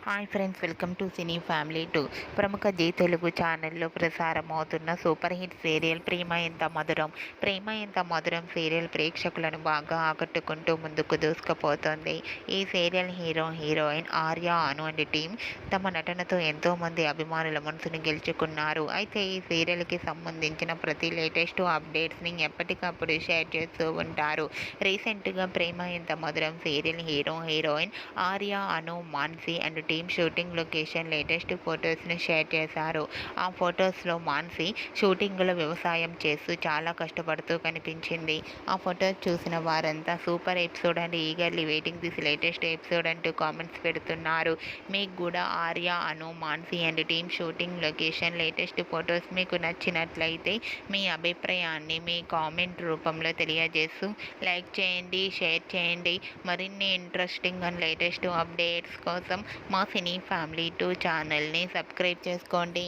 Hi friends, welcome to cine family 2. ప్రముఖ G Telugu ఛానల్లో ప్రసారమవుతున్న super hit serial ప్రేమ ఎంత మధురం. ప్రేమ ఎంత మధురం సీరియల్ ప్రేక్షకులను బాగా ఆకట్టుకుంటూ ముందుకు దూసుకుపోతుంది. ఈ serial heroine Arya, Anu and team తమ నటనతో ఎంతోమంది అభిమానుల మనసును గెలుచుకున్నారు. అయితే ఈ సీరియల్కి సంబంధించిన ప్రతి లేటెస్ట్ అప్డేట్స్ని ఎప్పటికప్పుడు షేర్ చేస్తూ ఉంటారు. రీసెంట్గా ప్రేమ ఎంత మధురం serial heroine Arya, Anu, Mansi and team shooting location latest ఫొటోస్ని షేర్ చేశారు. ఆ ఫొటోస్లో మాన్సి షూటింగ్లో వ్యవసాయం చేస్తూ చాలా కష్టపడుతూ కనిపించింది. ఆ ఫొటోస్ చూసిన వారంతా super episode and eagerly waiting this latest episode అంటూ కామెంట్స్ పెడుతున్నారు. మీకు కూడా Arya, Anu, Mansi and team shooting location latest photos మీకు నచ్చినట్లయితే మీ అభిప్రాయాన్ని మీ కామెంట్ రూపంలో తెలియజేస్తూ లైక్ చేయండి, షేర్ చేయండి. మరిన్ని ఇంట్రెస్టింగ్ అండ్ లేటెస్ట్ అప్డేట్స్ కోసం మా సినీ ఫ్యామిలీ 2 ఛానల్ని సబ్స్క్రైబ్ చేసుకోండి.